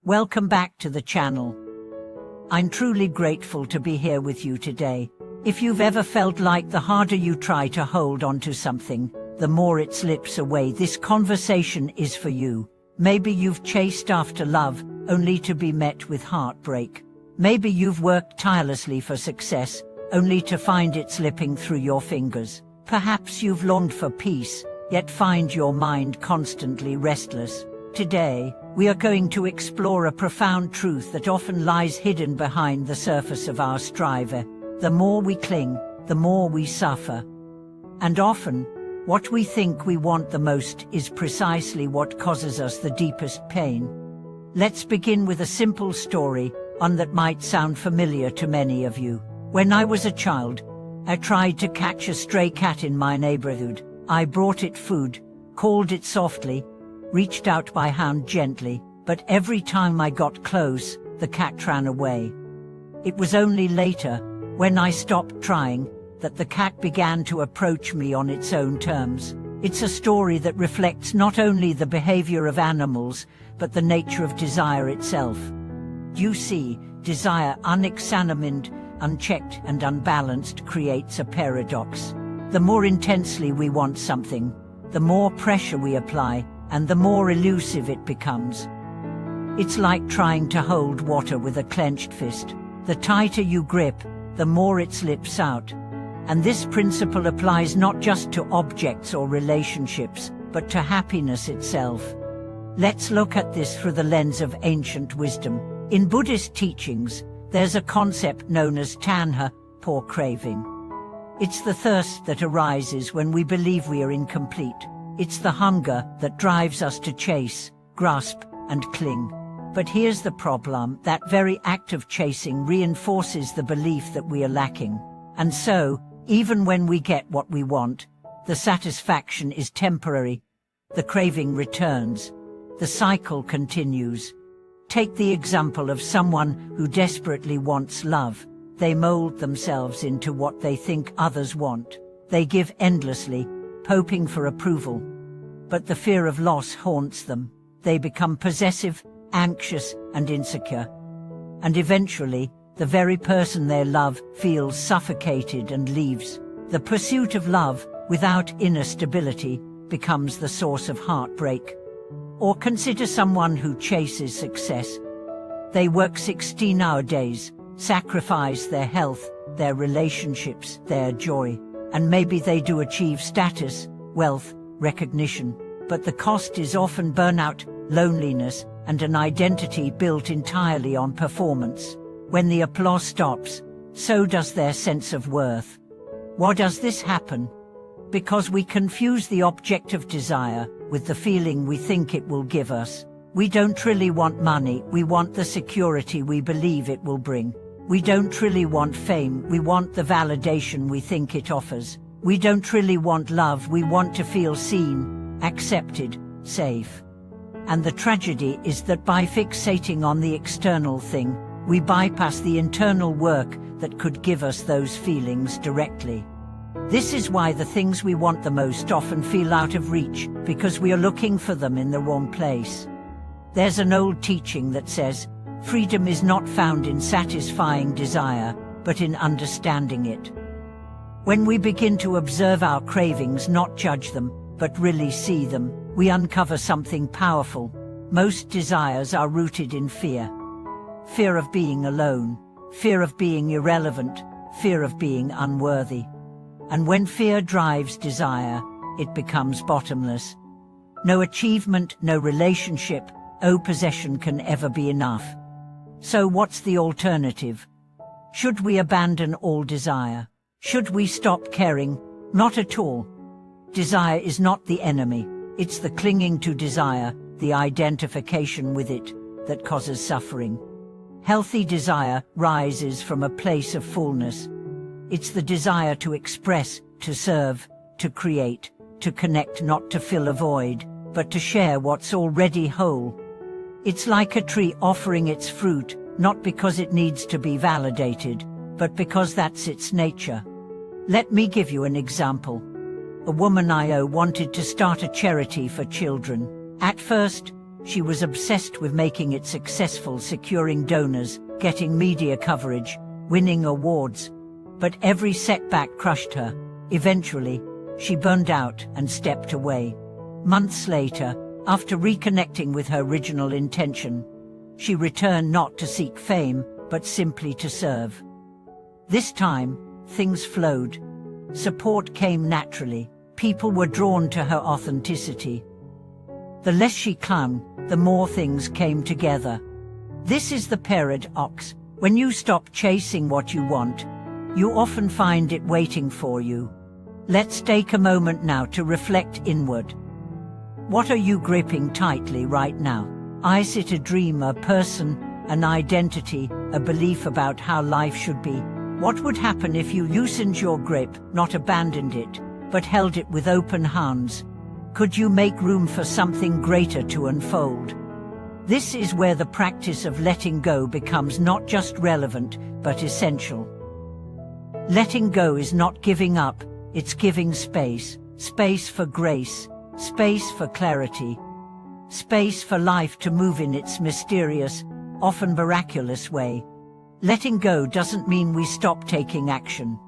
Welcome back to the channel. I'm truly grateful to be here with you today. If you've ever felt like the harder you try to hold on to something, the more it slips away, this conversation is for you. Maybe you've chased after love, only to be met with heartbreak. Maybe you've worked tirelessly for success, only to find it slipping through your fingers. Perhaps you've longed for peace, yet find your mind constantly restless. Today, we are going to explore a profound truth that often lies hidden behind the surface of our strive. The more we cling, the more we suffer. And often, what we think we want the most is precisely what causes us the deepest pain. Let's begin with a simple story, one that might sound familiar to many of you. When I was a child, I tried to catch a stray cat in my neighborhood. I brought it food, called it softly, reached out my hand gently, but every time I got close, the cat ran away. It was only later, when I stopped trying, that the cat began to approach me on its own terms. It's a story that reflects not only the behavior of animals, but the nature of desire itself. You see, desire unexamined, unchecked and unbalanced creates a paradox. The more intensely we want something, the more pressure we apply, and the more elusive it becomes. It's like trying to hold water with a clenched fist. The tighter you grip, the more it slips out. And this principle applies not just to objects or relationships, but to happiness itself. Let's look at this through the lens of ancient wisdom. In Buddhist teachings, there's a concept known as tanha, or craving. It's the thirst that arises when we believe we are incomplete. It's the hunger that drives us to chase, grasp, and cling. But here's the problem: that very act of chasing reinforces the belief that we are lacking. And so, even when we get what we want, the satisfaction is temporary. The craving returns. The cycle continues. Take the example of someone who desperately wants love. They mold themselves into what they think others want. They give endlessly, hoping for approval. But the fear of loss haunts them. They become possessive, anxious, and insecure. And eventually, the very person they love feels suffocated and leaves. The pursuit of love, without inner stability, becomes the source of heartbreak. Or consider someone who chases success. They work 16-hour days, sacrifice their health, their relationships, their joy, and maybe they do achieve status, wealth, recognition, but the cost is often burnout, loneliness, and an identity built entirely on performance. When the applause stops, so does their sense of worth. Why does this happen? Because we confuse the object of desire with the feeling we think it will give us. We don't really want money, we want the security we believe it will bring. We don't really want fame, we want the validation we think it offers. We don't really want love, we want to feel seen, accepted, safe. And the tragedy is that by fixating on the external thing, we bypass the internal work that could give us those feelings directly. This is why the things we want the most often feel out of reach, because we are looking for them in the wrong place. There's an old teaching that says, freedom is not found in satisfying desire, but in understanding it. When we begin to observe our cravings, not judge them, but really see them, we uncover something powerful. Most desires are rooted in fear. Fear of being alone, fear of being irrelevant, fear of being unworthy. And when fear drives desire, it becomes bottomless. No achievement, no relationship, no possession can ever be enough. So what's the alternative? Should we abandon all desire? Should we stop caring? Not at all. Desire is not the enemy. It's the clinging to desire, the identification with it, that causes suffering. Healthy desire rises from a place of fullness. It's the desire to express, to serve, to create, to connect, not to fill a void, but to share what's already whole. It's like a tree offering its fruit, not because it needs to be validated, but because that's its nature. Let me give you an example. A woman I know wanted to start a charity for children. At first, She was obsessed with making it successful, securing donors, getting media coverage, winning awards. But every setback crushed her. Eventually, she burned out and stepped away. Months later, after reconnecting with her original intention, she returned not to seek fame, but simply to serve. This time, things flowed. Support came naturally. People were drawn to her authenticity. The less she clung, the more things came together. This is the paradox. When you stop chasing what you want, you often find it waiting for you. Let's take a moment now to reflect inward. What are you gripping tightly right now? Is it a dream, a person, an identity, a belief about how life should be? What would happen if you loosened your grip, not abandoned it, but held it with open hands? Could you make room for something greater to unfold? This is where the practice of letting go becomes not just relevant, but essential. Letting go is not giving up, it's giving space. Space for grace, space for clarity, space for life to move in its mysterious, often miraculous way. Letting go doesn't mean we stop taking action.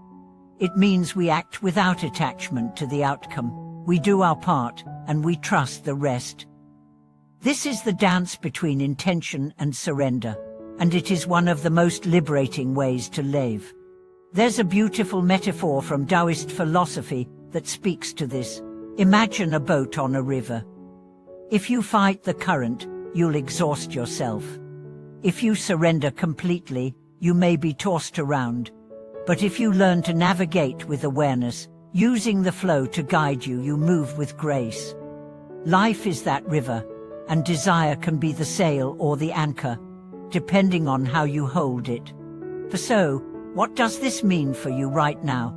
It means we act without attachment to the outcome. We do our part, and we trust the rest. This is the dance between intention and surrender, and it is one of the most liberating ways to live. There's a beautiful metaphor from Taoist philosophy that speaks to this. Imagine a boat on a river. If you fight the current, you'll exhaust yourself. If you surrender completely, you may be tossed around. But if you learn to navigate with awareness, using the flow to guide you, you move with grace. Life is that river, and desire can be the sail or the anchor, depending on how you hold it. So, what does this mean for you right now?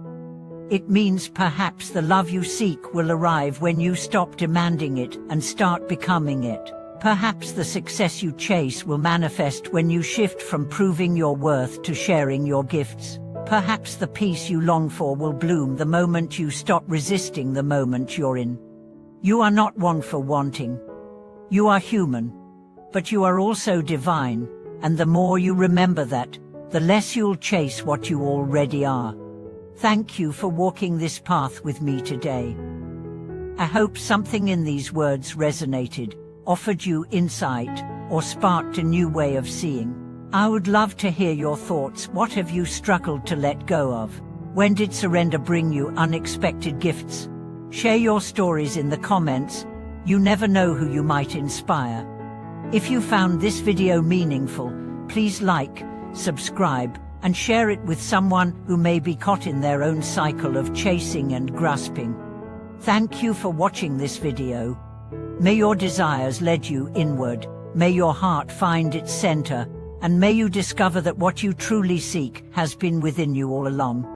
It means perhaps the love you seek will arrive when you stop demanding it and start becoming it. Perhaps the success you chase will manifest when you shift from proving your worth to sharing your gifts. Perhaps the peace you long for will bloom the moment you stop resisting the moment you're in. You are not one for wanting. You are human, but you are also divine, and the more you remember that, the less you'll chase what you already are. Thank you for walking this path with me today. I hope something in these words resonated, offered you insight, or sparked a new way of seeing. I would love to hear your thoughts. What have you struggled to let go of? When did surrender bring you unexpected gifts? Share your stories in the comments. You never know who you might inspire. If you found this video meaningful, please like, subscribe, and share it with someone who may be caught in their own cycle of chasing and grasping. Thank you for watching this video. May your desires lead you inward, may your heart find its center, and may you discover that what you truly seek has been within you all along.